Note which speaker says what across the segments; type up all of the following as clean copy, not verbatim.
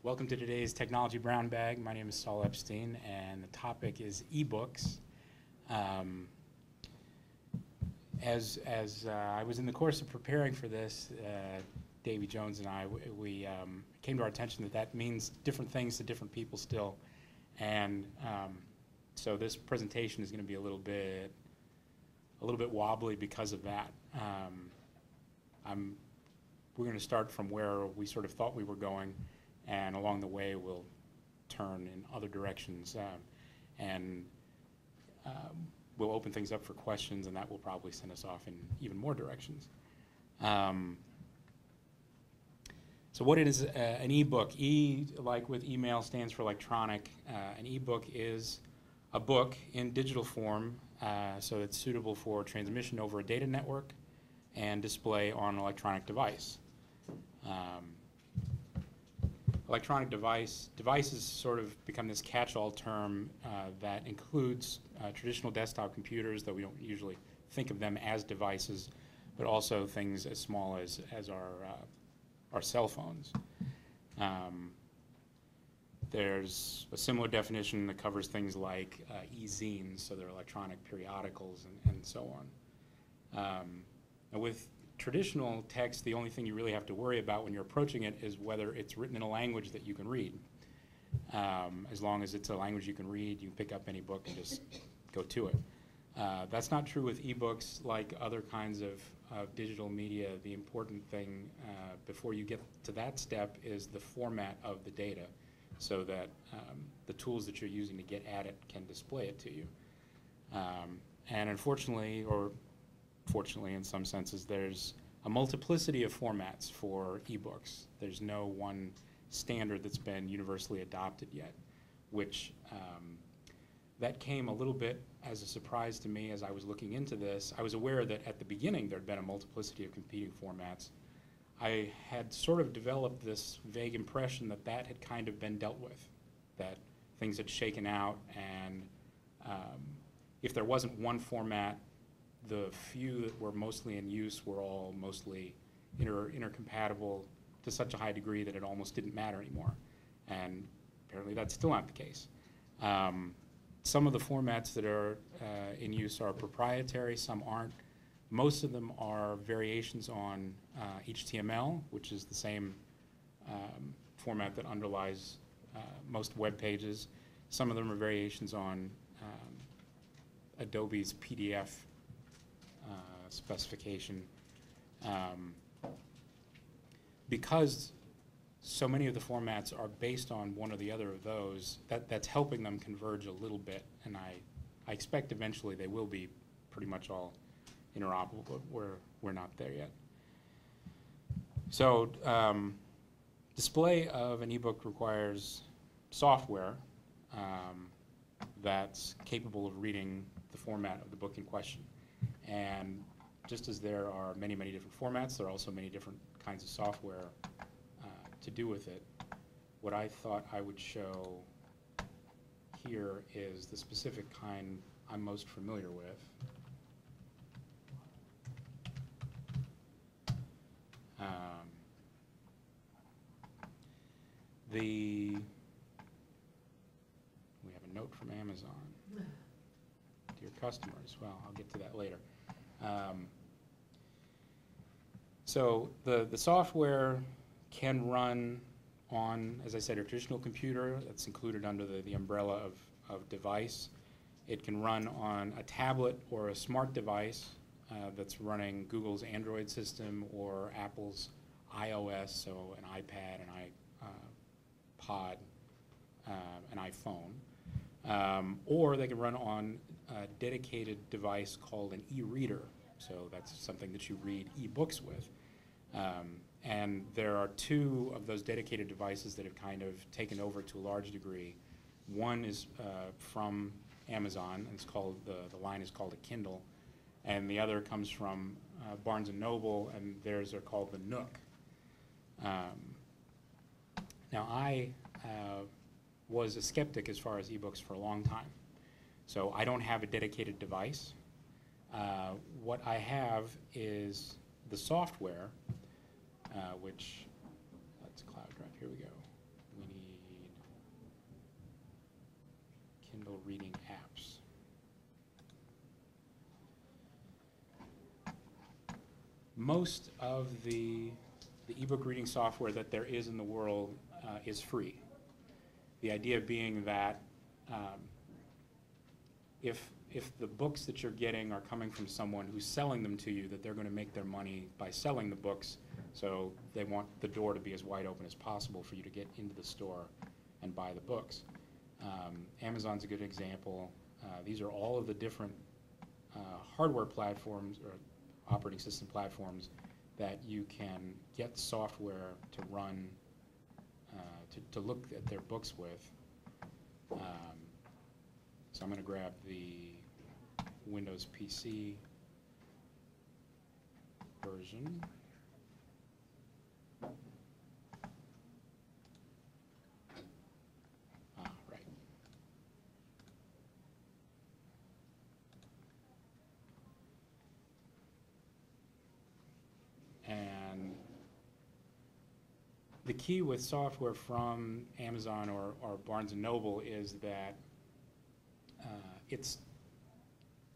Speaker 1: Welcome to today's Technology Brown Bag. My name is Saul Epstein, and the topic is eBooks. As I was in the course of preparing for this, Davy Jones and I, we came to our attention that means different things to different people still, and so this presentation is going to be a little bit wobbly because of that. We're going to start from where we sort of thought we were going, and along the way we'll turn in other directions, and we'll open things up for questions, and that will probably send us off in even more directions. So what is an ebook? E, like with email, stands for electronic. An ebook is a book in digital form, so it's suitable for transmission over a data network and display on an electronic device. Electronic devices sort of become this catch-all term that includes traditional desktop computers, though we don't usually think of them as devices, but also things as small as our cell phones. There's a similar definition that covers things like e-zines, so they're electronic periodicals and so on. And with traditional text, the only thing you really have to worry about when you're approaching it is whether it's written in a language that you can read. As long as it's a language you can read, you can pick up any book and just go to it. That's not true with ebooks. Like other kinds of digital media, the important thing before you get to that step is the format of the data, so that the tools that you're using to get at it can display it to you. And unfortunately, or fortunately in some senses, there's a multiplicity of formats for ebooks. There's no one standard that's been universally adopted yet, which that came a little bit as a surprise to me as I was looking into this. I was aware that at the beginning there'd been a multiplicity of competing formats. I had sort of developed this vague impression that that had kind of been dealt with, that things had shaken out, and if there wasn't one format, the few that were mostly in use were all mostly intercompatible to such a high degree that it almost didn't matter anymore. And apparently that's still not the case. Some of the formats that are in use are proprietary, some aren't. Most of them are variations on HTML, which is the same format that underlies most web pages. Some of them are variations on Adobe's PDF specification. Because so many of the formats are based on one or the other of those, that's helping them converge a little bit, and I expect eventually they will be pretty much all interoperable, but we're not there yet. So display of an ebook requires software that's capable of reading the format of the book in question. And just as there are many, many different formats, there are also many different kinds of software to do with it. What I thought I would show here is the specific kind I'm most familiar with. We have a note from Amazon. Dear customers, well, I'll get to that later. So the software can run on, as I said, a traditional computer that's included under the umbrella of device. It can run on a tablet or a smart device that's running Google's Android system or Apple's iOS, so an iPad, an iPod, an iPhone. Or they can run on a dedicated device called an e-reader. So that's something that you read e-books with. And there are two of those dedicated devices that have kind of taken over to a large degree. One is from Amazon, and it's called, the line is called a Kindle, and the other comes from Barnes & Noble, and theirs are called the Nook. Now I was a skeptic as far as ebooks for a long time. So I don't have a dedicated device. What I have is the software, which, that's cloud drive, here we go. We Kindle reading apps. Most of the ebook reading software that there is in the world is free. The idea being that if the books that you're getting are coming from someone who's selling them to you, that they're going to make their money by selling the books, so they want the door to be as wide open as possible for you to get into the store and buy the books. Amazon's a good example. These are all of the different hardware platforms or operating system platforms that you can get software to run, to look at their books with. So I'm going to grab the Windows PC version. Right. And the key with software from Amazon or Barnes & Noble is that it's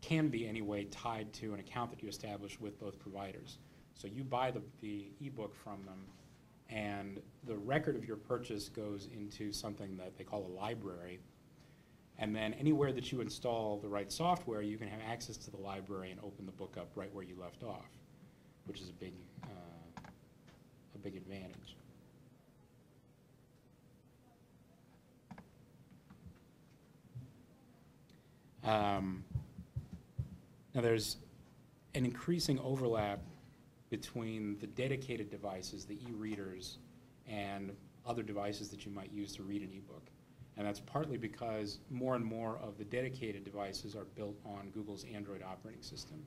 Speaker 1: can be anyway tied to an account that you establish with both providers. So you buy the ebook from them, and the record of your purchase goes into something that they call a library. And then anywhere that you install the right software, you can have access to the library and open the book up right where you left off, which is a big advantage. Now there's an increasing overlap between the dedicated devices, the e-readers, and other devices that you might use to read an ebook. And that's partly because more and more of the dedicated devices are built on Google's Android operating system.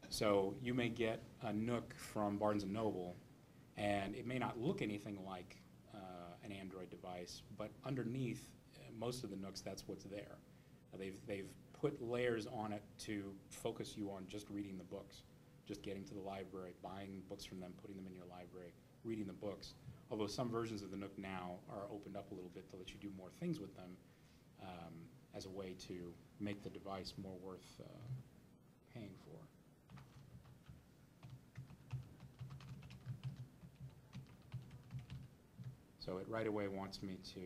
Speaker 1: So you may get a Nook from Barnes & Noble, and it may not look anything like an Android device, but underneath most of the Nooks, that's what's there. They've put layers on it to focus you on just reading the books, just getting to the library, buying books from them, putting them in your library, reading the books. Although some versions of the Nook now are opened up a little bit to let you do more things with them as a way to make the device more worth paying for. So it right away wants me to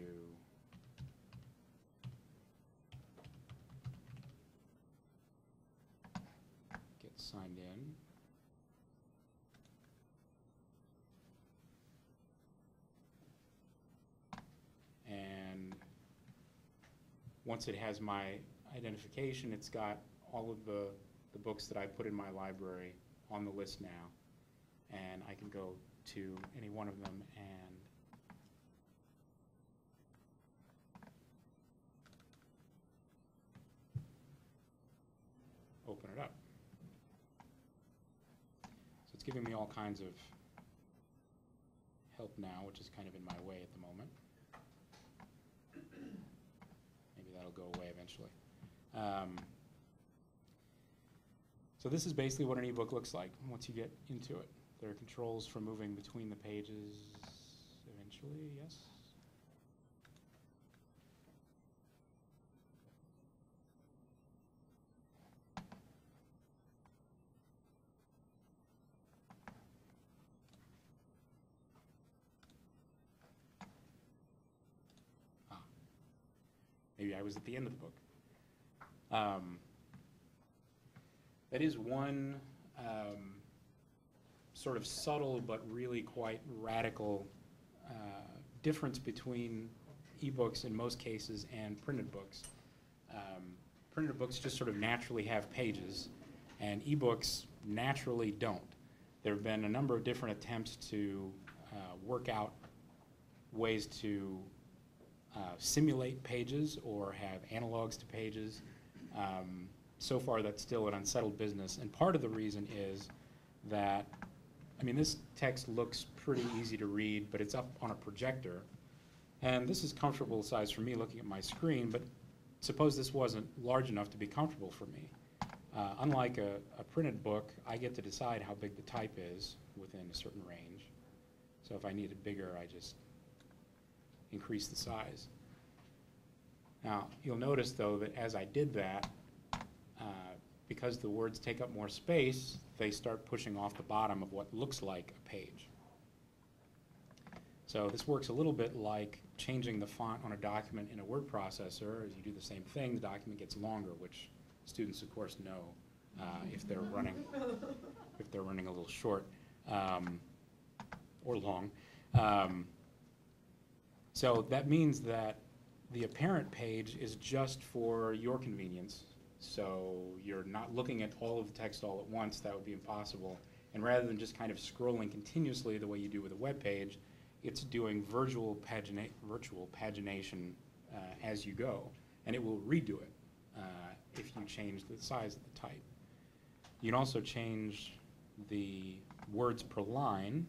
Speaker 1: get signed in. And once it has my identification, it's got all of the books that I put in my library on the list now. And I can go to any one of them and open it up. So it's giving me all kinds of help now, which is kind of in my way at the moment. Maybe that'll go away eventually. So this is basically what an ebook looks like once you get into it. There are controls for moving between the pages eventually, yes? Maybe I was at the end of the book. That is one sort of subtle but really quite radical difference between ebooks in most cases and printed books. Printed books just sort of naturally have pages, and ebooks naturally don't. There have been a number of different attempts to work out ways to simulate pages or have analogs to pages. So far that's still an unsettled business, and part of the reason is that, I mean, this text looks pretty easy to read, but it's up on a projector, and this is comfortable size for me looking at my screen, but suppose this wasn't large enough to be comfortable for me. Unlike a printed book, I get to decide how big the type is within a certain range. So if I need it bigger, I just increase the size. Now, you'll notice, though, that as I did that, because the words take up more space, they start pushing off the bottom of what looks like a page. So this works a little bit like changing the font on a document in a word processor. As you do the same thing, the document gets longer, which students, of course, know if they're running a little short or long. So that means that the apparent page is just for your convenience. So you're not looking at all of the text all at once. That would be impossible. And rather than just kind of scrolling continuously the way you do with a web page, it's doing virtual pagination as you go. And it will redo it if you change the size of the type. You can also change the words per line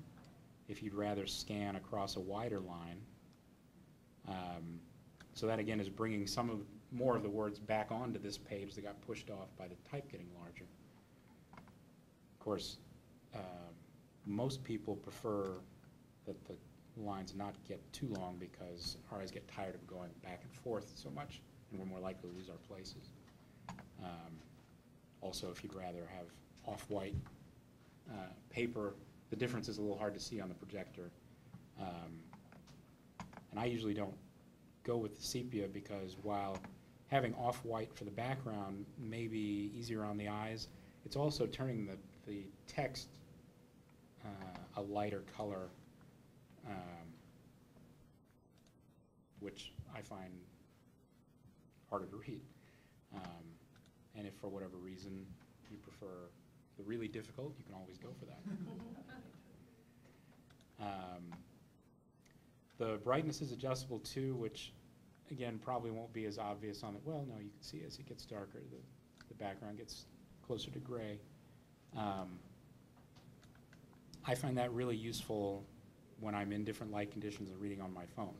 Speaker 1: if you'd rather scan across a wider line. So that, again, is bringing more of the words back onto this page that got pushed off by the type getting larger. Of course, most people prefer that the lines not get too long because our eyes get tired of going back and forth so much, and we're more likely to lose our places. Also, if you'd rather have off-white paper, the difference is a little hard to see on the projector. And I usually don't go with the sepia because while having off-white for the background may be easier on the eyes, it's also turning the text a lighter color, which I find harder to read. And if for whatever reason you prefer the really difficult, you can always go for that. The brightness is adjustable too, which again probably won't be as obvious on it. Well, no, you can see as it gets darker, the background gets closer to gray. I find that really useful when I'm in different light conditions and reading on my phone,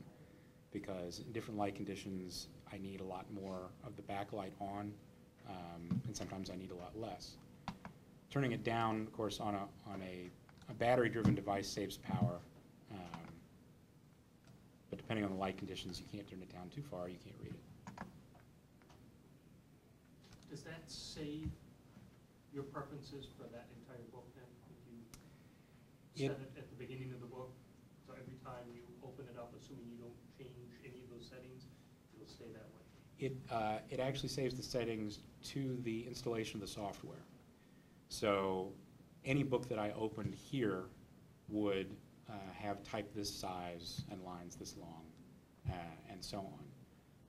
Speaker 1: because in different light conditions I need a lot more of the backlight on, and sometimes I need a lot less. Turning it down, of course, on a battery-driven device saves power, but depending on the light conditions, you can't turn it down too far, you can't read it.
Speaker 2: Does that save your preferences for that entire book then? If you set it at the beginning of the book, so every time you open it up, assuming you don't change any of those settings, it'll stay that way?
Speaker 1: It actually saves the settings to the installation of the software. So any book that I opened here would have type this size and lines this long, and so on,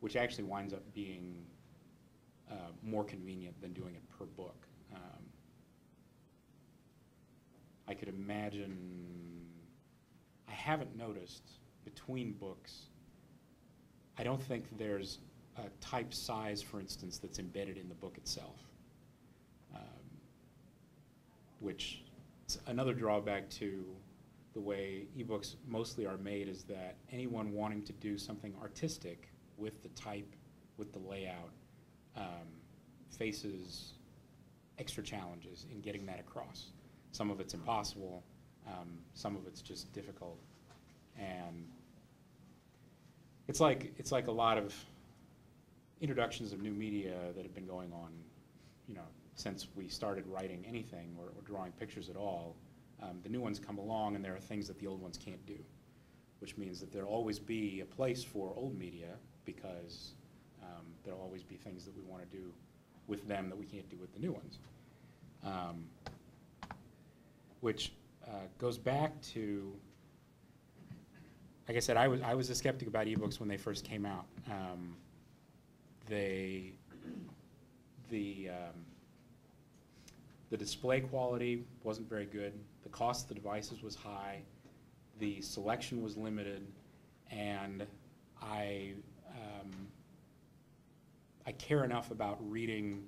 Speaker 1: which actually winds up being more convenient than doing it per book. I could imagine, I haven't noticed between books, I don't think there's a type size, for instance, that's embedded in the book itself, which is another drawback to the way ebooks mostly are made, is that anyone wanting to do something artistic with the type, with the layout, faces extra challenges in getting that across. Some of it's impossible, some of it's just difficult, and it's like a lot of introductions of new media that have been going on, since we started writing anything or drawing pictures at all. The new ones come along and there are things that the old ones can't do, which means that there'll always be a place for old media because there'll always be things that we want to do with them that we can't do with the new ones. Which goes back to, like I said, I was a skeptic about ebooks when they first came out. The display quality wasn't very good. The cost of the devices was high. The selection was limited, and I care enough about reading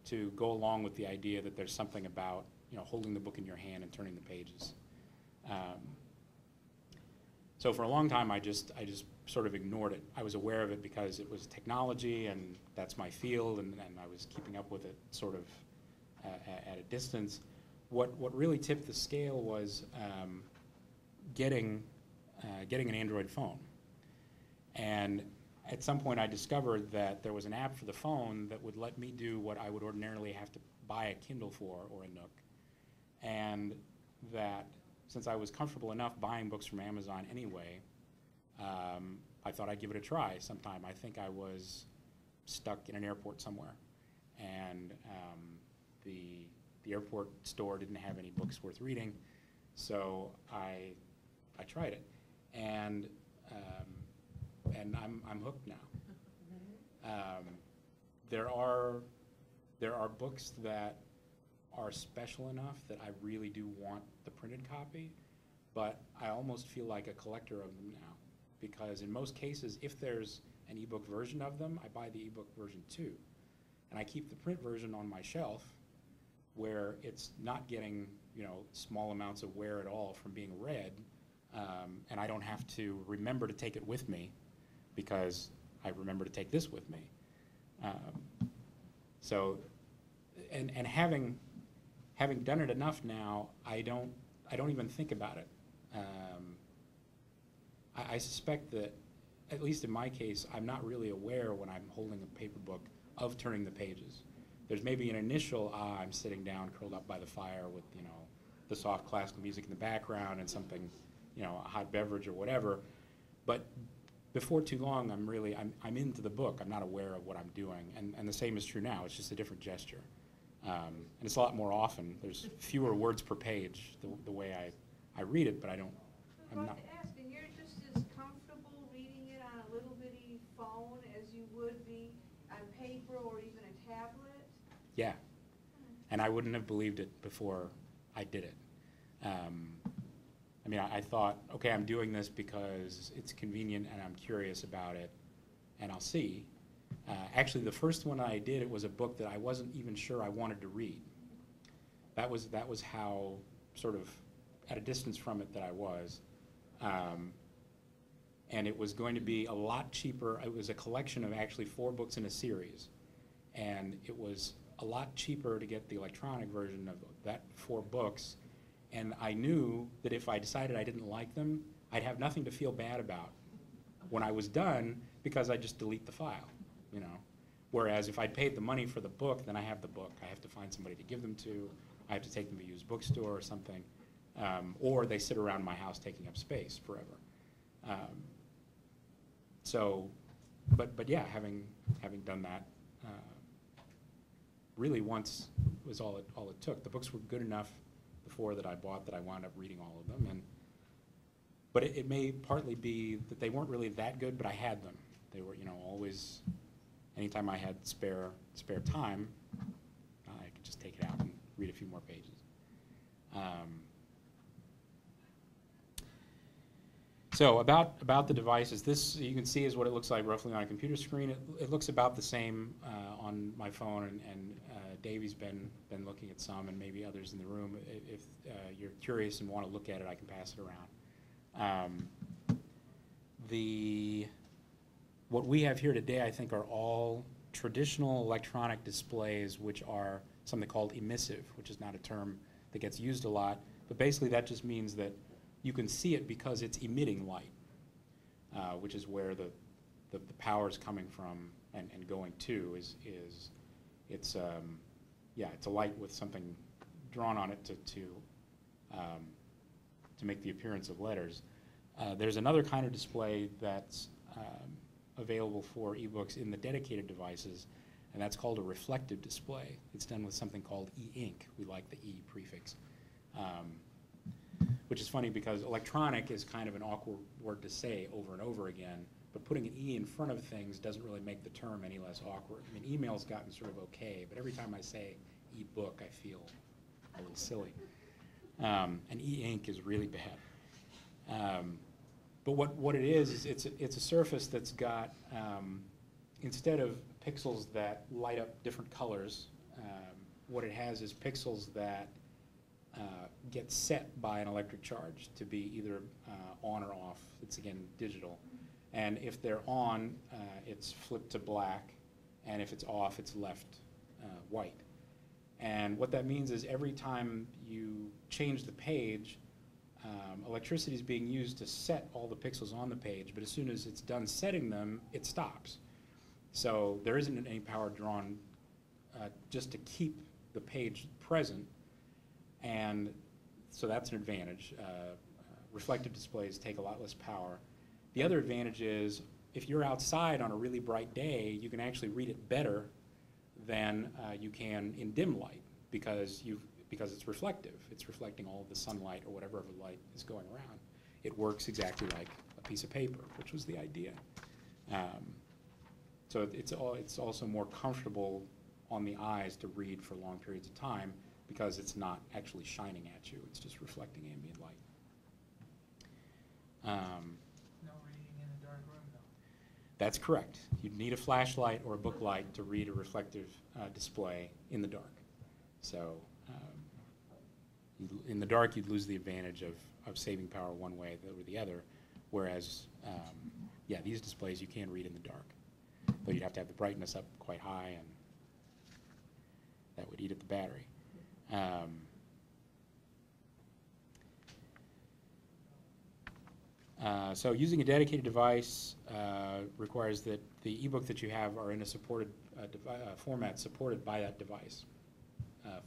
Speaker 1: to go along with the idea that there's something about holding the book in your hand and turning the pages. So for a long time, I just sort of ignored it. I was aware of it because it was technology, and that's my field, and I was keeping up with it sort of at a distance. What really tipped the scale was getting an Android phone. And at some point I discovered that there was an app for the phone that would let me do what I would ordinarily have to buy a Kindle for or a Nook. And that since I was comfortable enough buying books from Amazon anyway, I thought I'd give it a try sometime. I think I was stuck in an airport somewhere, and the airport store didn't have any books worth reading, so I tried it, and I'm hooked now. There are books that are special enough that I really do want the printed copy, but I almost feel like a collector of them now, because in most cases, if there's an ebook version of them, I buy the ebook version too, and I keep the print version on my shelf where it's not getting, you know, small amounts of wear at all from being read, and I don't have to remember to take it with me because I remember to take this with me. So, and having done it enough now, I don't even think about it. I suspect that, at least in my case, I'm not really aware when I'm holding a paper book of turning the pages. There's maybe an initial, I'm sitting down, curled up by the fire with, you know, the soft classical music in the background and something, you know, a hot beverage or whatever. But before too long, I'm into the book. I'm not aware of what I'm doing. And the same is true now. It's just a different gesture. And it's a lot more often. There's fewer words per page the way I read it, but I'm not.
Speaker 3: To ask, and you're just as comfortable reading it on a little bitty phone as you would be on paper or even a tablet?
Speaker 1: Yeah. And I wouldn't have believed it before I did it. I mean, I thought, okay, I'm doing this because it's convenient and I'm curious about it, and I'll see. Actually, the first one I did, it was a book that I wasn't even sure I wanted to read. That was how sort of at a distance from it that I was. And it was going to be a lot cheaper. It was a collection of actually 4 books in a series. And it was a lot cheaper to get the electronic version of that 4 books. And I knew that if I decided I didn't like them, I'd have nothing to feel bad about when I was done, because I'd just delete the file, you know. Whereas if I'd paid the money for the book, then I have the book. I have to find somebody to give them to. I have to take them to a used bookstore or something. Or they sit around my house taking up space forever. But yeah, having done that, really once was all it took. The books were good enough before that I bought that I wound up reading all of them, but it may partly be that they weren't really that good, but I had them. They were, you know, always, anytime I had spare time, I could just take it out and read a few more pages. So about the devices, this you can see is what it looks like roughly on a computer screen. It looks about the same on my phone, and Davey's been looking at some, and maybe others in the room. If you're curious and want to look at it, I can pass it around. What we have here today, I think, are all traditional electronic displays, which are something called emissive, which is not a term that gets used a lot, but basically that just means that you can see it because it's emitting light, which is where the power is coming from and going to it's a light with something drawn on it to make the appearance of letters. There's another kind of display that's available for ebooks in the dedicated devices, and that's called a reflective display. It's done with something called e-ink. We like the E prefix. Which is funny because electronic is kind of an awkward word to say over and over again, but putting an E in front of things doesn't really make the term any less awkward. I mean, email's gotten sort of okay, but every time I say e-book, I feel a little silly. And e-ink is really bad. But what it is it's a surface that's got, instead of pixels that light up different colors, what it has is pixels that get set by an electric charge to be either on or off. It's, again, digital. And if they're on, it's flipped to black, and if it's off, it's left white. And what that means is every time you change the page, electricity is being used to set all the pixels on the page, but as soon as it's done setting them, it stops. So there isn't any power drawn just to keep the page present, and so that's an advantage. Reflective displays take a lot less power. The other advantage is if you're outside on a really bright day, you can actually read it better than you can in dim light because it's reflective. It's reflecting all of the sunlight or whatever other light is going around. It works exactly like a piece of paper, which was the idea. So it's also more comfortable on the eyes to read for long periods of time because it's not actually shining at you. It's just reflecting ambient light.
Speaker 4: No reading in a dark room, though.
Speaker 1: That's correct. You'd need a flashlight or a book light to read a reflective display in the dark. So in the dark, you'd lose the advantage of saving power one way or the other, whereas, yeah, these displays you can read in the dark. Though you'd have to have the brightness up quite high, and that would eat at the battery. So using a dedicated device requires that the ebook that you have are in a supported format supported by that device.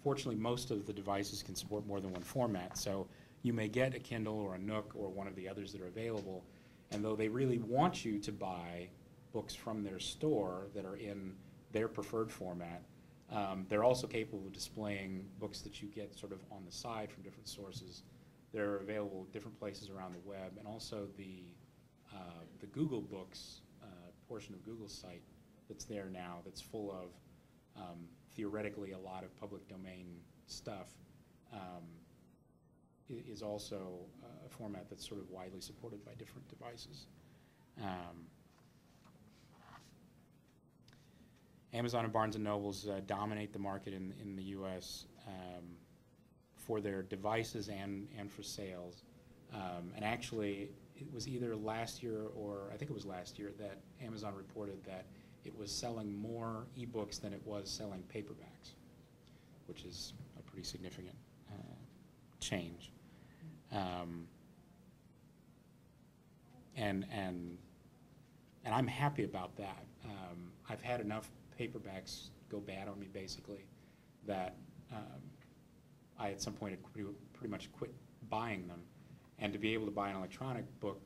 Speaker 1: Fortunately, most of the devices can support more than one format, so you may get a Kindle or a Nook or one of the others that are available, and though they really want you to buy books from their store that are in their preferred format, they're also capable of displaying books that you get sort of on the side from different sources. They're available at different places around the web, and also the Google Books portion of Google's site that's there now that's full of theoretically a lot of public domain stuff is also a format that's sort of widely supported by different devices. Amazon and Barnes & Nobles dominate the market in the U.S. For their devices and for sales. And actually, it was either last year or I think it was last year that Amazon reported that it was selling more ebooks than it was selling paperbacks, which is a pretty significant change. And I'm happy about that. I've had enough paperbacks go bad on me, basically, that I at some point had pretty much quit buying them. And to be able to buy an electronic book,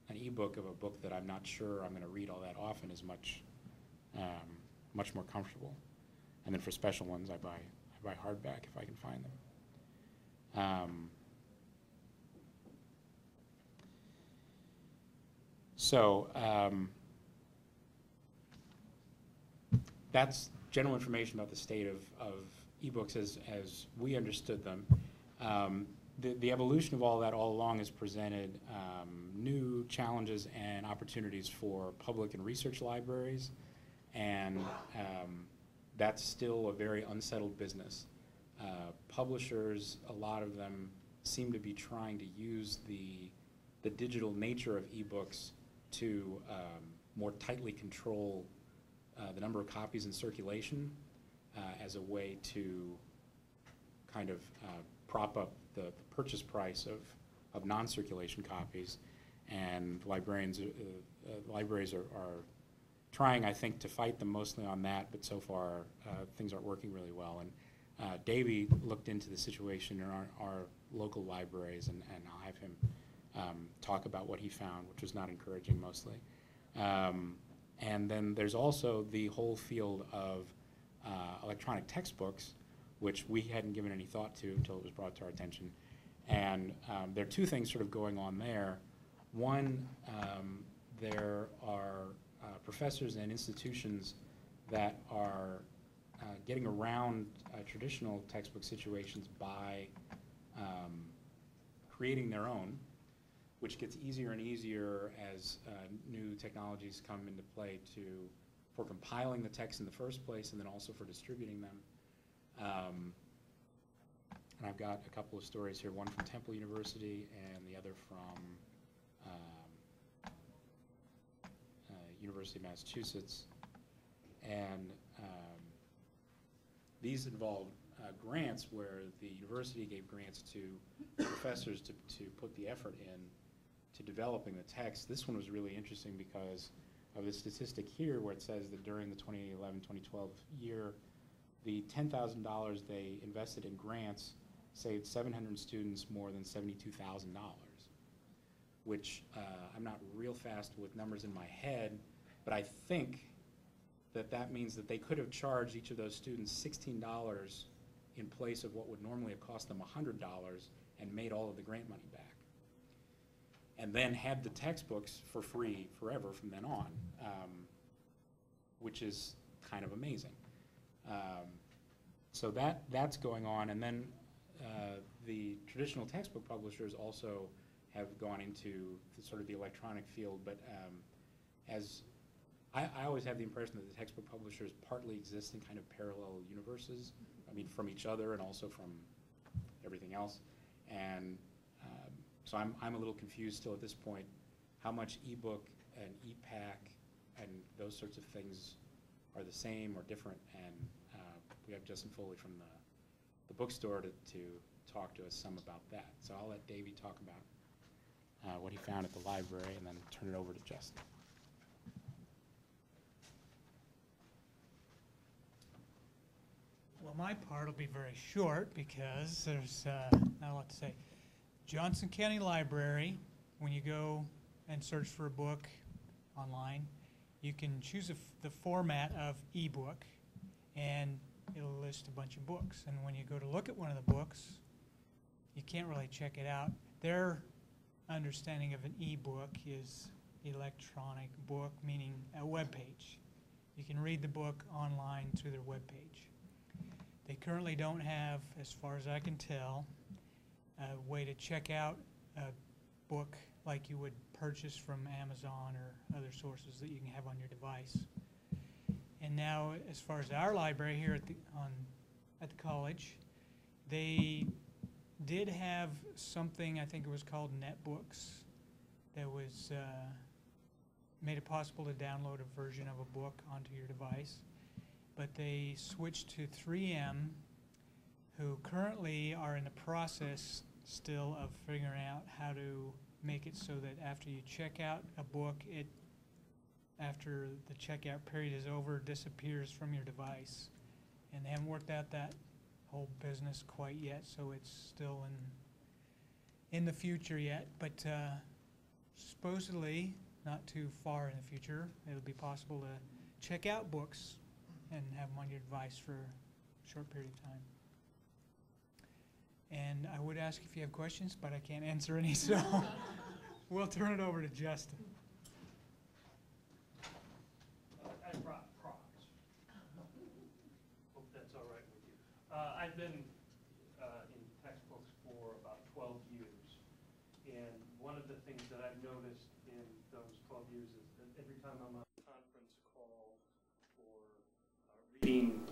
Speaker 1: an ebook of a book that I'm not sure I'm going to read all that often is much more comfortable. And then for special ones, I buy hardback if I can find them. That's general information about the state of ebooks as we understood them. The evolution of all that all along has presented new challenges and opportunities for public and research libraries, and that's still a very unsettled business. Publishers, a lot of them seem to be trying to use the digital nature of ebooks to more tightly control the number of copies in circulation as a way to kind of prop up the purchase price of non-circulation copies, and libraries are trying, I think, to fight them mostly on that, but so far things aren't working really well. And Davey looked into the situation in our local libraries, and I'll have him talk about what he found, which was not encouraging mostly. And then there's also the whole field of electronic textbooks, which we hadn't given any thought to until it was brought to our attention. And there are two things sort of going on there. One, there are professors and institutions that are getting around traditional textbook situations by creating their own, which gets easier and easier as new technologies come into play for compiling the text in the first place and then also for distributing them. And I've got a couple of stories here, one from Temple University and the other from University of Massachusetts. And these involve grants where the university gave grants to professors to put the effort in to developing the text. This one was really interesting because of the statistic here where it says that during the 2011-2012 year, the $10,000 they invested in grants saved 700 students more than $72,000, which I'm not real fast with numbers in my head, but I think that means that they could have charged each of those students $16 in place of what would normally have cost them $100 and made all of the grant money back. And then had the textbooks for free forever from then on, which is kind of amazing. So that's going on, and then the traditional textbook publishers also have gone into sort of the electronic field, but as I always have the impression that the textbook publishers partly exist in kind of parallel universes, I mean from each other and also from everything else, and so I'm a little confused still at this point how much ebook and e-pack and those sorts of things are the same or different, and we have Justin Foley from the bookstore to talk to us some about that. So I'll let Davey talk about what he found at the library and then turn it over to Justin.
Speaker 4: Well, my part will be very short because there's not a lot to say. Johnson County Library, when you go and search for a book online, you can choose the format of ebook, and it'll list a bunch of books. And when you go to look at one of the books, you can't really check it out. Their understanding of an ebook is electronic book, meaning a web page. You can read the book online through their web page. They currently don't have, as far as I can tell, a way to check out a book like you would purchase from Amazon or other sources that you can have on your device. And now, as far as our library here at the college, they did have something, I think it was called NetBooks, that was made it possible to download a version of a book onto your device. But they switched to 3M, who currently are in the process still of figuring out how to make it so that after you check out a book, it, after the checkout period is over, disappears from your device. And they haven't worked out that whole business quite yet, so it's still in the future yet. But supposedly, not too far in the future, it'll be possible to check out books and have them on your device for a short period of time. And I would ask if you have questions, but I can't answer any, so we'll turn it over to Justin.
Speaker 2: I brought props. Hope that's all right with you. I've been in textbooks for about 12 years, and one of the things that I've noticed in those 12 years is that every time I'm on a conference call or reading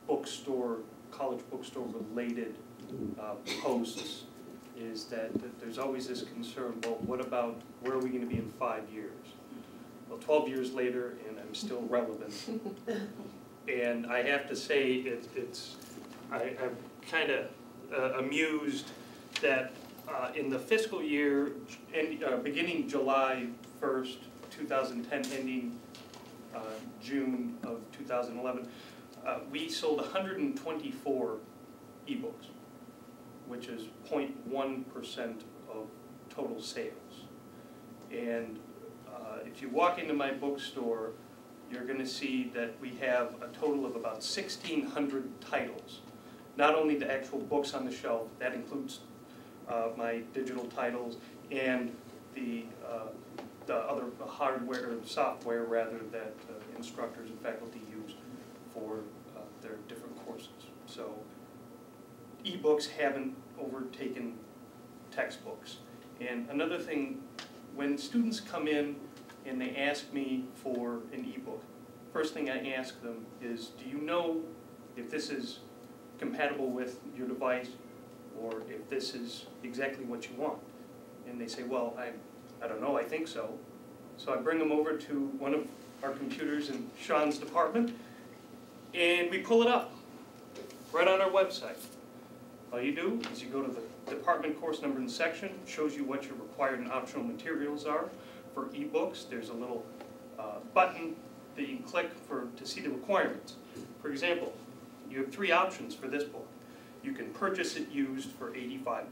Speaker 2: bookstore, college bookstore related posts, is that there's always this concern, well, what about, where are we going to be in 5 years? Well, 12 years later, and I'm still relevant. And I have to say, I'm kind of amused that in the fiscal year, beginning July 1st, 2010, ending June of 2011, we sold 124 ebooks, which is 0.1% of total sales. And if you walk into my bookstore, you're going to see that we have a total of about 1,600 titles. Not only the actual books on the shelf, that includes my digital titles and the other hardware, or software rather, that instructors and faculty use for their different courses. So ebooks haven't overtaken textbooks. And another thing, when students come in and they ask me for an ebook, first thing I ask them is, do you know if this is compatible with your device or if this is exactly what you want? And they say, well, I don't know, I think so. So I bring them over to one of our computers in Sean's department, and we pull it up. right on our website. All you do is you go to the department course number and section, shows you what your required and optional materials are. For ebooks, there's a little button that you can click to see the requirements. For example, you have 3 options for this book. You can purchase it used for $85.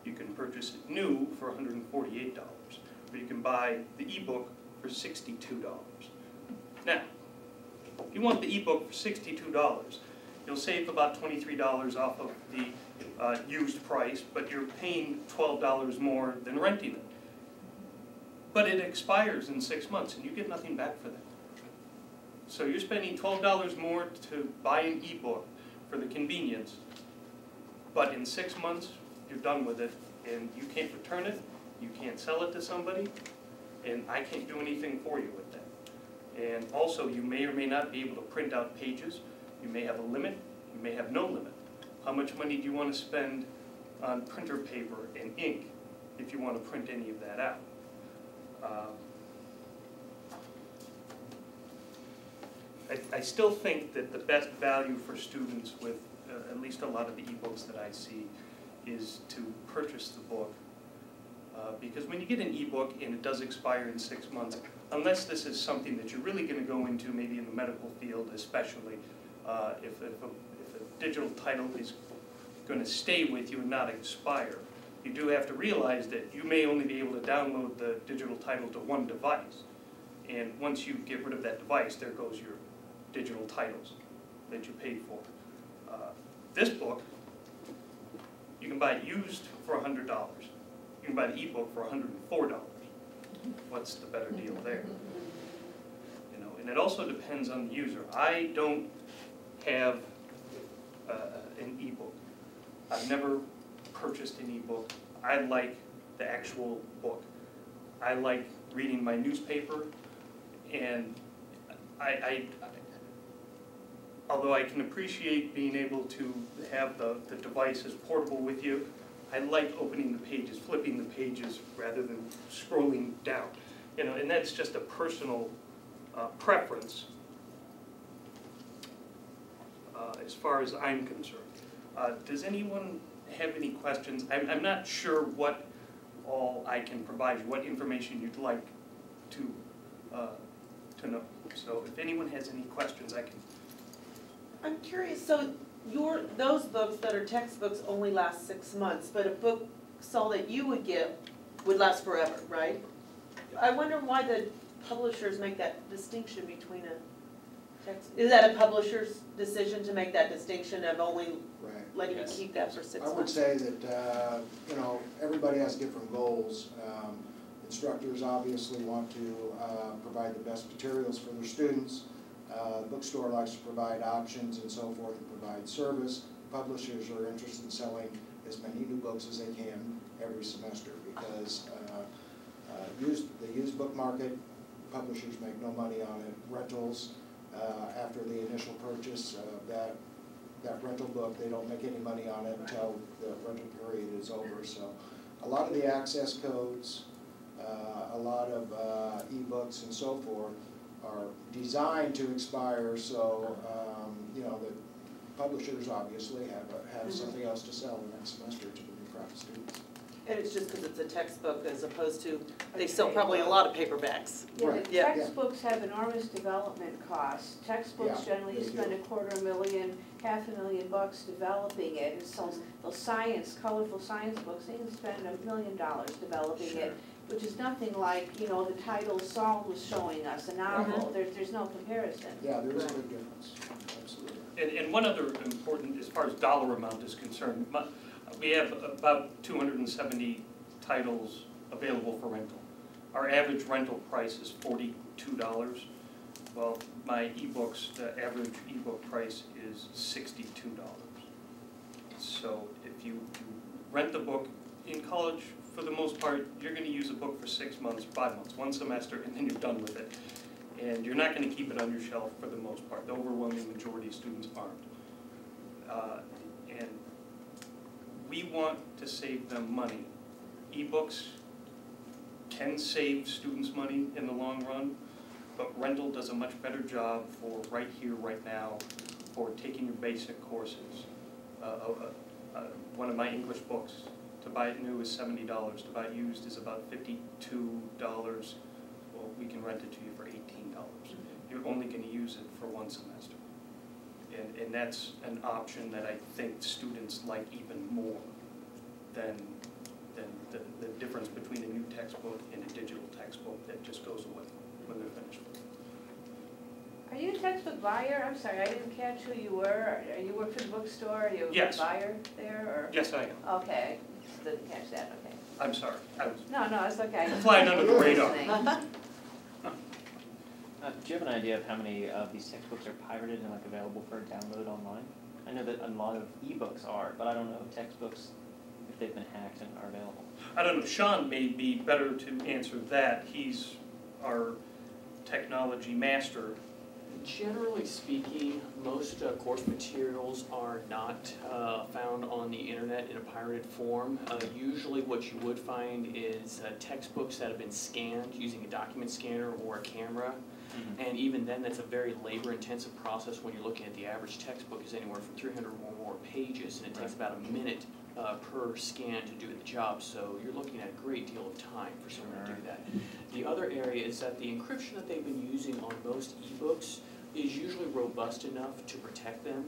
Speaker 2: You can purchase it new for $148. Or you can buy the ebook for $62. Now, if you want the ebook for $62, you'll save about $23 off of the used price, but you're paying $12 more than renting it. But it expires in 6 months, and you get nothing back for that. So you're spending $12 more to buy an ebook for the convenience, but in 6 months, you're done with it, and you can't return it, you can't sell it to somebody, and I can't do anything for you with that. And also, you may or may not be able to print out pages. You may have a limit, you may have no limit. How much money do you want to spend on printer paper and ink if you want to print any of that out? I still think that the best value for students with at least a lot of the ebooks that I see is to purchase the book. Because when you get an ebook and it does expire in 6 months, unless this is something that you're really going to go into, maybe in the medical field especially, if a digital title is going to stay with you and not expire, you do have to realize that you may only be able to download the digital title to one device. And once you get rid of that device, there goes your digital titles that you paid for. This book, you can buy it used for $100. You can buy the ebook for $104. What's the better deal there? You know, and it also depends on the user. I don't have an ebook. I've never purchased an ebook. I like the actual book. I like reading my newspaper, and although I can appreciate being able to have the devices portable with you, I like opening the pages, flipping the pages rather than scrolling down. You know, and that's just a personal preference as far as I'm concerned. Does anyone have any questions? I'm not sure what all I can provide you, what information you'd like to know. So if anyone has any questions, I can.
Speaker 5: I'm curious, so those books that are textbooks only last 6 months, but a book sold that you would get would last forever, right? I wonder why the publishers make that distinction between a text, is that a publisher's decision to make that distinction of only letting you keep that for 6 months?
Speaker 6: I would say that, you know, everybody has different goals. Instructors obviously want to provide the best materials for their students. The bookstore likes to provide options and so forth and provide service. Publishers are interested in selling as many new books as they can every semester because the used book market, publishers make no money on it. Rentals, after the initial purchase of that rental book, they don't make any money on it until the rental period is over. So a lot of the access codes, a lot of ebooks and so forth are designed to expire, so you know, the publishers obviously have something else to sell the next semester to the new crop students.
Speaker 5: And it's just because it's a textbook as opposed to, they sell probably a lot of paperbacks.
Speaker 3: Yeah,
Speaker 6: Right.
Speaker 3: the
Speaker 5: Yeah.
Speaker 3: textbooks have enormous development costs. Textbooks
Speaker 6: Yeah,
Speaker 3: generally you
Speaker 6: they
Speaker 3: spend
Speaker 6: do.
Speaker 3: $250,000, $500,000 developing it. And so those science, colorful science books, they can spend $1 million developing
Speaker 6: Sure.
Speaker 3: it, which is nothing like, you know, the title Saul was showing us, a novel. There's no comparison.
Speaker 6: Yeah, there is a big difference, absolutely.
Speaker 2: And one other important, as far as dollar amount is concerned, we have about 270 titles available for rental. Our average rental price is $42. Well, my ebooks, the average ebook price is $62. So if you rent the book in college, for the most part, you're going to use a book for 6 months, 5 months, one semester, and then you're done with it. And you're not going to keep it on your shelf for the most part. The overwhelming majority of students aren't. And we want to save them money. Ebooks can save students money in the long run, but rental does a much better job for right here, right now, for taking your basic courses. One of my English books, to buy it new is $70. To buy it used is about $52. Well, we can rent it to you for $18. You're only going to use it for one semester. And that's an option that I think students like even more than the difference between a new textbook and a digital textbook that just goes away when they're finished with it.
Speaker 3: Are you a textbook buyer? I'm sorry, I didn't catch who you were. Are you work for the bookstore? Are you
Speaker 2: Yes.
Speaker 3: a buyer there, or?
Speaker 2: Yes, I am.
Speaker 3: Okay, didn't catch that, okay.
Speaker 2: I'm sorry. I was
Speaker 3: No, it's okay.
Speaker 2: flying under the radar.
Speaker 3: Listening.
Speaker 7: Do you have an idea of how many of these textbooks are pirated and available for download online? I know that a lot of eBooks are, but I don't know if textbooks, if they've been hacked and are available.
Speaker 2: I don't know, Sean may be better to answer that. He's our technology master.
Speaker 8: Generally speaking, most course materials are not found on the internet in a pirated form. Usually what you would find is textbooks that have been scanned using a document scanner or a camera. And even then, that's a very labor-intensive process when you're looking at the average textbook is anywhere from 300 or more pages, and it takes about a minute per scan to do the job. So you're looking at a great deal of time for someone to do that. The other area is that the encryption that they've been using on most eBooks is usually robust enough to protect them.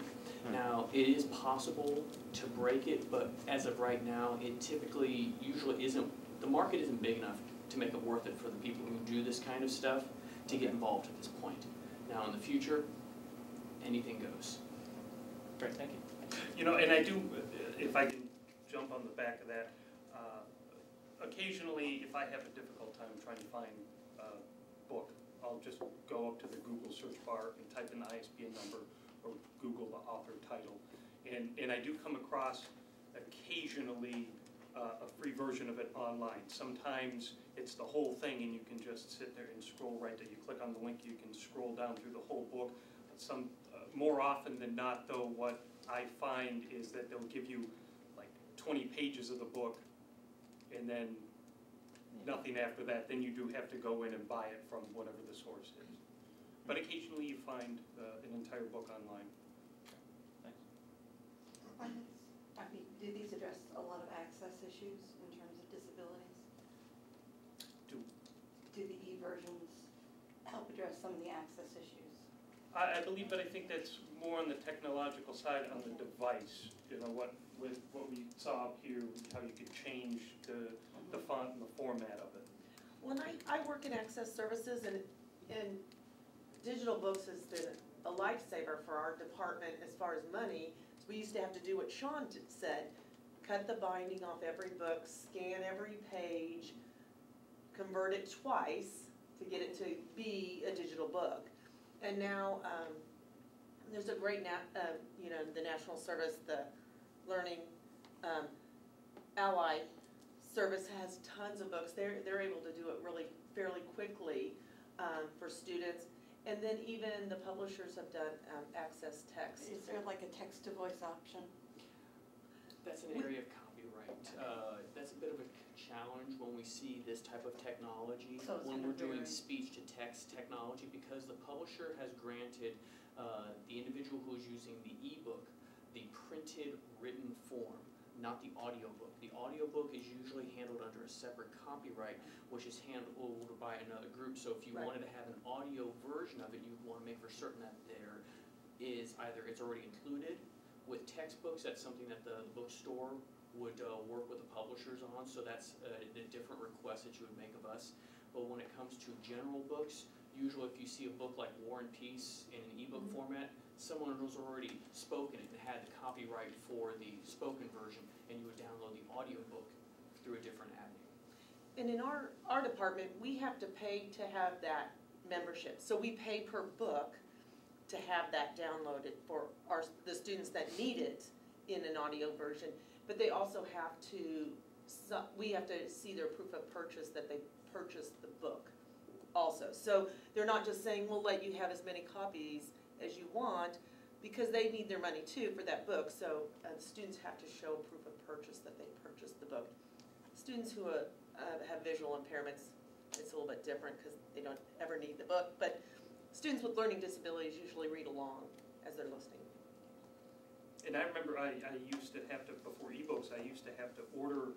Speaker 8: Now, it is possible to break it, but as of right now, it typically usually isn't, the market isn't big enough to make it worth it for the people who do this kind of stuff to get involved at this point. Now, in the future, anything goes.
Speaker 7: Great, thank you.
Speaker 2: You know, and I do, if I can jump on the back of that, occasionally, if I have a difficult time trying to find a book, I'll just go up to the Google search bar and type in the ISBN number or Google the author title. And I do come across occasionally a free version of it online. Sometimes it's the whole thing and you can just sit there and scroll right there. You click on the link, you can scroll down through the whole book. More often than not, though, what I find is that they'll give you like 20 pages of the book and then nothing after that. Then you do have to go in and buy it from whatever the source is. But occasionally you find an entire book online.
Speaker 9: Do these address a lot of access issues in terms of disabilities? Do the e-versions help address some of the access issues?
Speaker 2: I believe, but I think that's more on the technological side on the device. You know, what we saw up here, how you could change the font and the format of it.
Speaker 5: When I work in access services, and digital books has been a lifesaver for our department as far as money. We used to have to do what Sean said, cut the binding off every book, scan every page, convert it twice to get it to be a digital book. And now there's a great, the National Service, the Learning Ally Service has tons of books. They're able to do it really fairly quickly for students. And then even the publishers have done access text.
Speaker 9: Is there like a text-to-voice option?
Speaker 8: That's an area of copyright. That's a bit of a challenge when we see this type of technology,
Speaker 9: So it's
Speaker 8: when
Speaker 9: gonna
Speaker 8: we're doing
Speaker 9: vary.
Speaker 8: speech-to-text technology, because the publisher has granted the individual who is using the ebook the printed written form, not the audiobook. The audiobook is usually handled under a separate copyright, which is handled by another group. So if you
Speaker 5: Right.
Speaker 8: wanted to have an audio version of it, you'd want to make for certain that there is either it's already included. With textbooks, that's something that the bookstore would work with the publishers on, so that's a different request that you would make of us. But when it comes to general books, usually if you see a book like War and Peace in an ebook format, someone has already spoken it and had the copyright for the spoken version, and you would download the audiobook through a different avenue.
Speaker 5: And in our department, we have to pay to have that membership. So we pay per book to have that downloaded for the students that need it in an audio version. But they also have to, we have to see their proof of purchase that they purchased the book also. So they're not just saying, we'll let you have as many copies as you want, because they need their money too for that book. So the students have to show proof of purchase that they purchased the book. Students who have visual impairments, it's a little bit different because they don't ever need the book. But students with learning disabilities usually read along as they're listening.
Speaker 2: And I remember I used to have to, before eBooks, I used to have to order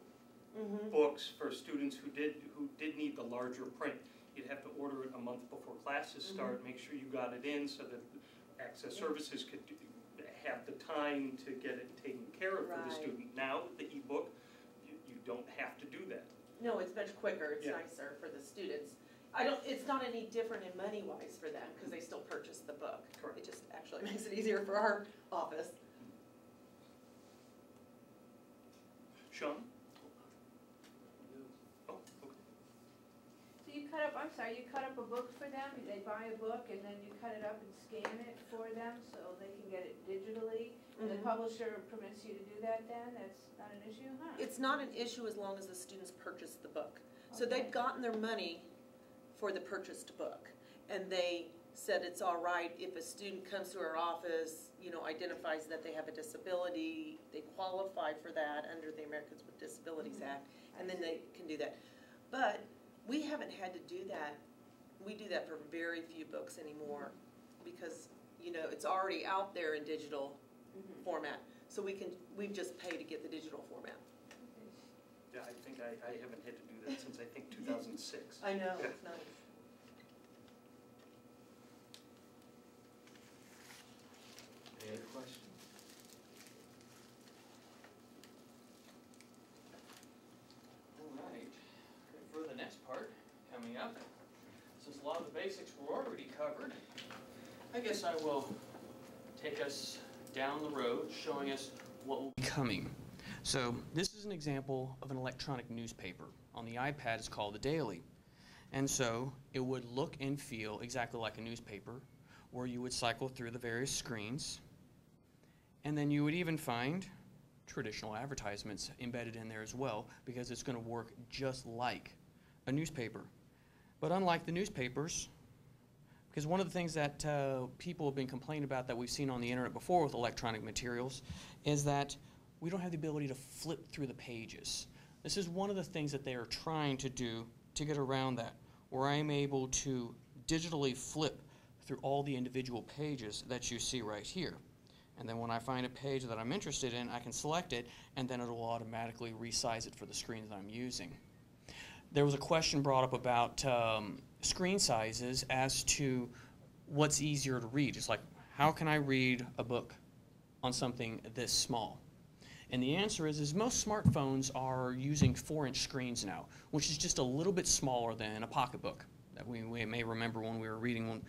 Speaker 5: Mhm.
Speaker 2: books for students who did need the larger print. You'd have to order it a month before classes start, make sure you got it in so that Access Services could have the time to get it taken care of for the
Speaker 5: Right.
Speaker 2: student. Now, with the ebook, you don't have to do that.
Speaker 5: No, it's much quicker, it's
Speaker 2: Yeah.
Speaker 5: nicer for the students. It's not any different in money-wise for them, because they still purchase the book.
Speaker 2: Correct.
Speaker 5: It just actually makes it easier for our office.
Speaker 2: Sean? Oh, okay.
Speaker 3: So you cut up, I'm sorry, you cut up a book for them, they buy a book and then you cut it up and scan it for them so they can get it digitally? And the
Speaker 5: Mhm.
Speaker 3: publisher permits you to do that then? That's not an issue, huh?
Speaker 5: It's not an issue as long as the students purchase the book. So
Speaker 3: Okay.
Speaker 5: they've gotten their money for the purchased book. And they said it's all right if a student comes to our office, identifies that they have a disability, they qualify for that under the Americans with Disabilities Act, and then they can do that. But we haven't had to do that. We do that for very few books anymore because, it's already out there in digital format. So we just pay to get the digital format.
Speaker 2: Yeah, I think I haven't had to do that since I think 2006.
Speaker 5: I know,
Speaker 2: Yeah.
Speaker 5: it's nice.
Speaker 10: Any other questions?
Speaker 8: All right, for the next part coming up, since a lot of the basics were already covered, I guess I will take us down the road showing us what will be coming. So this is an example of an electronic newspaper. On the iPad it's called the Daily. And so it would look and feel exactly like a newspaper where you would cycle through the various screens, and then you would even find traditional advertisements embedded in there as well, because it's going to work just like a newspaper. But unlike the newspapers, because one of the things that people have been complaining about that we've seen on the internet before with electronic materials is that we don't have the ability to flip through the pages. This is one of the things that they are trying to do to get around that, where I am able to digitally flip through all the individual pages that you see right here. And then when I find a page that I'm interested in, I can select it, and then it will automatically resize it for the screen that I'm using. There was a question brought up about screen sizes as to what's easier to read. It's like, how can I read a book on something this small? And the answer is most smartphones are using 4-inch screens now, which is just a little bit smaller than a pocketbook that we may remember when we were reading one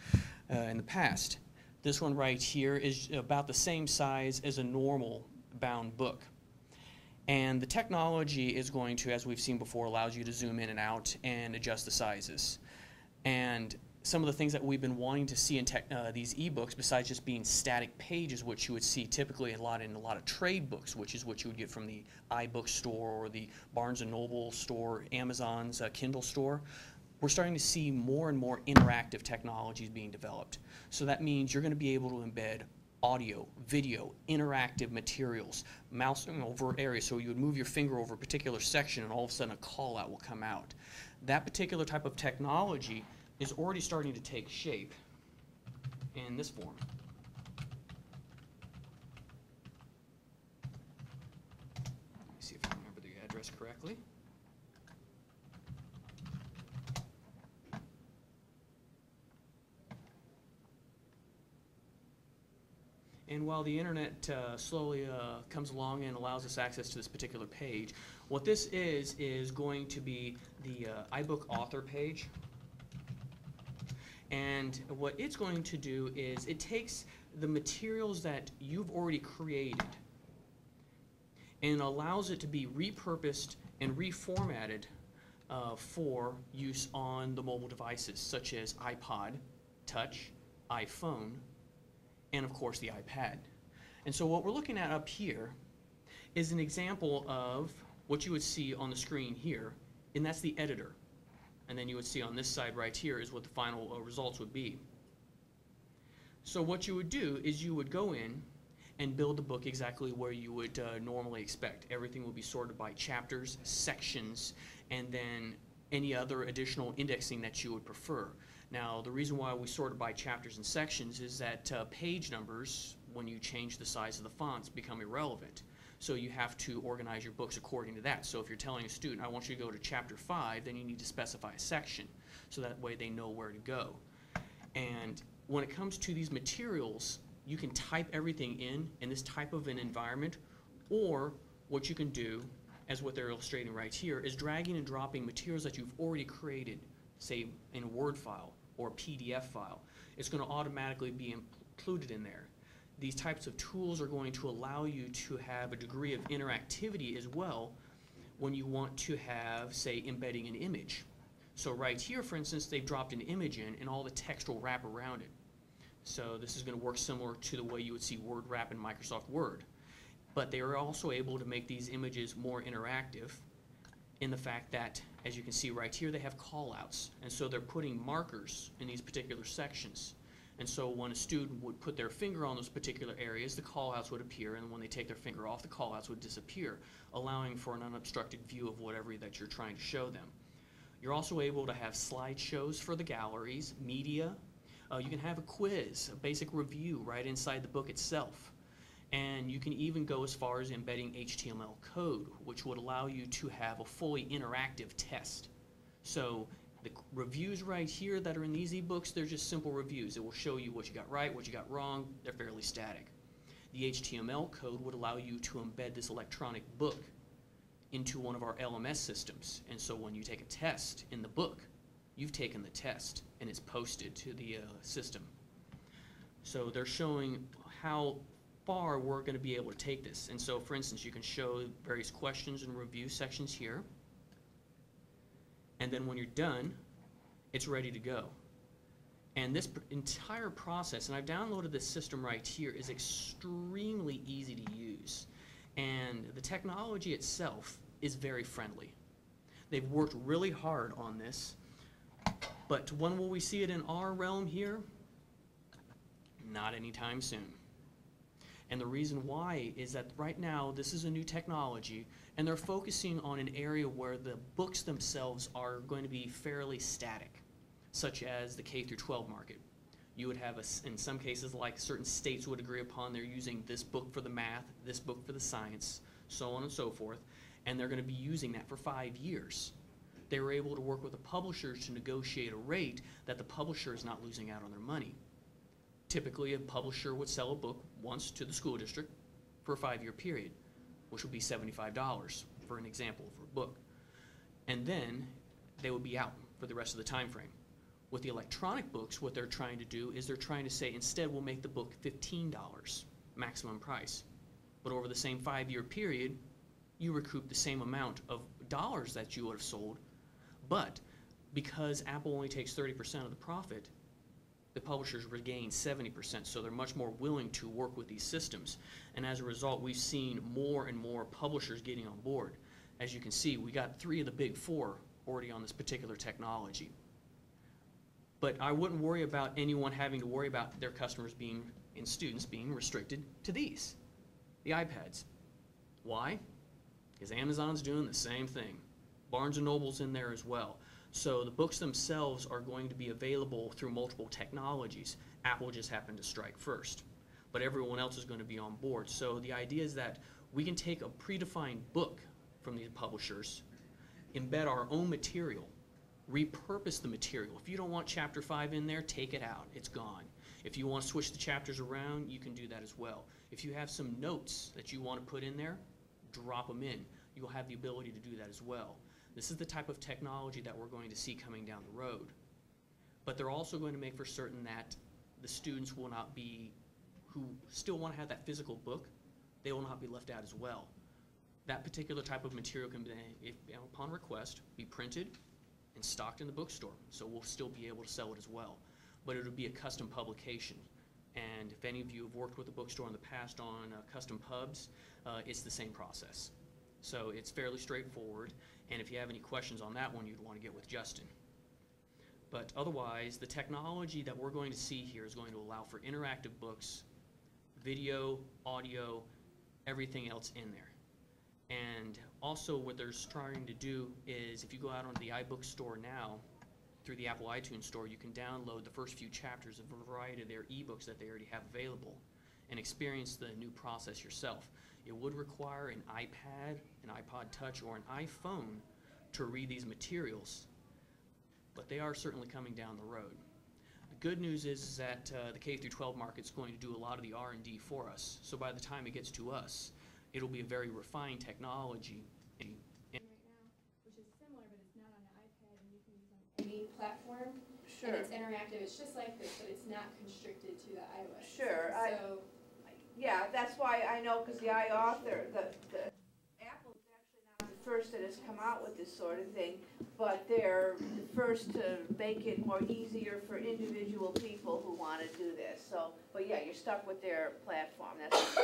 Speaker 8: in the past. This one right here is about the same size as a normal bound book. And the technology is going to, as we've seen before, allows you to zoom in and out and adjust the sizes. And some of the things that we've been wanting to see in these ebooks, besides just being static pages, which you would see typically in a lot of trade books, which is what you would get from the iBook store or the Barnes & Noble store, Amazon's Kindle store, we're starting to see more and more interactive technologies being developed. So that means you're going to be able to embed audio, video, interactive materials, mousing over areas, so you would move your finger over a particular section and all of a sudden a call out will come out. That particular type of technology is already starting to take shape in this form. Let me see if I remember the address correctly. And while the internet slowly comes along and allows us access to this particular page, what this is going to be the iBook author page. And what it's going to do is it takes the materials that you've already created and allows it to be repurposed and reformatted for use on the mobile devices, such as iPod Touch, iPhone, and of course the iPad. And so what we're looking at up here is an example of what you would see on the screen here, and that's the editor. And then you would see on this side right here is what the final results would be. So what you would do is you would go in and build the book exactly where you would normally expect. Everything will be sorted by chapters, sections, and then any other additional indexing that you would prefer. Now, the reason why we sort it by chapters and sections is that page numbers, when you change the size of the fonts, become irrelevant. So you have to organize your books according to that. So if you're telling a student, I want you to go to chapter 5, then you need to specify a section, so that way they know where to go. And when it comes to these materials, you can type everything in this type of an environment, or what you can do, as what they're illustrating right here, is dragging and dropping materials that you've already created, say in a Word file or a PDF file. It's going to automatically be included in there. These types of tools are going to allow you to have a degree of interactivity as well when you want to have, say, embedding an image. So right here, for instance, they've dropped an image in and all the text will wrap around it. So this is going to work similar to the way you would see Word wrap in Microsoft Word. But they are also able to make these images more interactive in the fact that, as you can see right here, they have call-outs. And so they're putting markers in these particular sections. And so when a student would put their finger on those particular areas, the call-outs would appear, and when they take their finger off, the call-outs would disappear, allowing for an unobstructed view of whatever that you're trying to show them. You're also able to have slideshows for the galleries, media. You can have a quiz, a basic review right inside the book itself. And you can even go as far as embedding HTML code, which would allow you to have a fully interactive test. So the reviews right here that are in these ebooks, they're just simple reviews. It will show you what you got right, what you got wrong. They're fairly static. The HTML code would allow you to embed this electronic book into one of our LMS systems. And so when you take a test in the book, you've taken the test and it's posted to the system. So they're showing how far we're going to be able to take this. And so, for instance, you can show various questions and review sections here. And then when you're done, it's ready to go. And this entire process, and I've downloaded this system right here, is extremely easy to use. And the technology itself is very friendly. They've worked really hard on this. But when will we see it in our realm here? Not anytime soon. And the reason why is that right now this is a new technology and they're focusing on an area where the books themselves are going to be fairly static, such as the K through 12 market. You would have, in some cases, like certain states would agree upon, they're using this book for the math, this book for the science, so on and so forth, and they're going to be using that for 5 years. They were able to work with the publishers to negotiate a rate that the publisher is not losing out on their money. Typically, a publisher would sell a book once to the school district for a 5-year period, which would be $75 for an example for a book. And then they would be out for the rest of the time frame. With the electronic books, what they're trying to do is they're trying to say, instead we'll make the book $15 maximum price. But over the same 5-year period, you recoup the same amount of dollars that you would have sold, but because Apple only takes 30% of the profit, the publishers regain 70%, so they're much more willing to work with these systems. And as a result, we've seen more and more publishers getting on board. As you can see, we got 3 of the big 4 already on this particular technology. But I wouldn't worry about anyone having to worry about their customers being, and students being restricted to these, the iPads. Why? Because Amazon's doing the same thing. Barnes & Noble's in there as well. So the books themselves are going to be available through multiple technologies. Apple just happened to strike first, but everyone else is going to be on board. So the idea is that we can take a predefined book from these publishers, embed our own material, repurpose the material. If you don't want chapter 5 in there, take it out. It's gone. If you want to switch the chapters around, you can do that as well. If you have some notes that you want to put in there, drop them in. You'll have the ability to do that as well. This is the type of technology that we're going to see coming down the road. But they're also going to make for certain that the students will not be, who still want to have that physical book, they will not be left out as well. That particular type of material can, upon request, be printed and stocked in the bookstore. So we'll still be able to sell it as well. But it would be a custom publication. And if any of you have worked with a bookstore in the past on custom pubs, it's the same process. So it's fairly straightforward. And if you have any questions on that one, you'd want to get with Justin. But otherwise, the technology that we're going to see here is going to allow for interactive books, video, audio, everything else in there. And also what they're trying to do is, if you go out onto the iBooks store now, through the Apple iTunes store, you can download the first few chapters of a variety of their ebooks that they already have available. and experience the new process yourself. It would require an iPad, an iPod Touch, or an iPhone to read these materials, but they are certainly coming down the road. The good news is that the K through 12 market is going to do a lot of the R&D for us. So by the time it gets to us, it'll be a very refined technology.
Speaker 11: Right now, which is similar, but it's not on an iPad and you can use on any platform.
Speaker 3: Sure.
Speaker 11: And it's interactive. It's just like this, but it's not constricted to the iOS.
Speaker 3: Sure,
Speaker 11: So
Speaker 3: Yeah, that's why I know, because the iAuthor, the Apple's actually not the first that has come out with this sort of thing, but they're the first to make it more easier for individual people who want to do this. So, but yeah, you're stuck with their platform, that's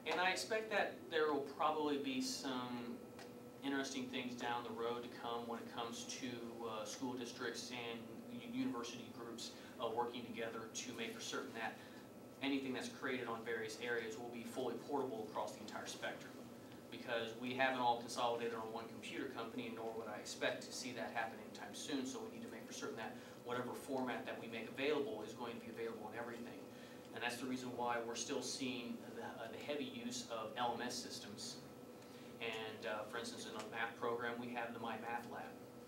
Speaker 8: And I expect that there will probably be some interesting things down the road to come when it comes to school districts and university groups working together to make for certain that anything that's created on various areas will be fully portable across the entire spectrum. Because we haven't all consolidated on one computer company, nor would I expect to see that happen anytime soon, so we need to make for certain that whatever format that we make available is going to be available in everything. And that's the reason why we're still seeing the heavy use of LMS systems. And for instance, in a math program, we have the My Math Lab.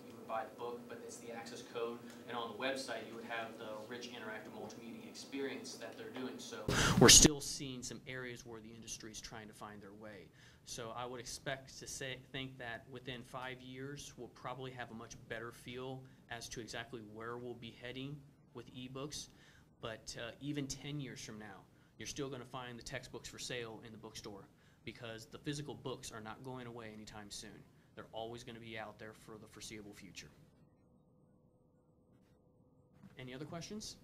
Speaker 8: You would buy the book, but it's the access code, and on the website you would have the rich interactive multimedia experience that they're doing. So we're still seeing some areas where the industry is trying to find their way. So I would expect to think that within 5 years we'll probably have a much better feel as to exactly where we'll be heading with ebooks. But even 10 years from now, you're still going to find the textbooks for sale in the bookstore, because the physical books are not going away anytime soon. They're always going to be out there for the foreseeable future. Any other questions?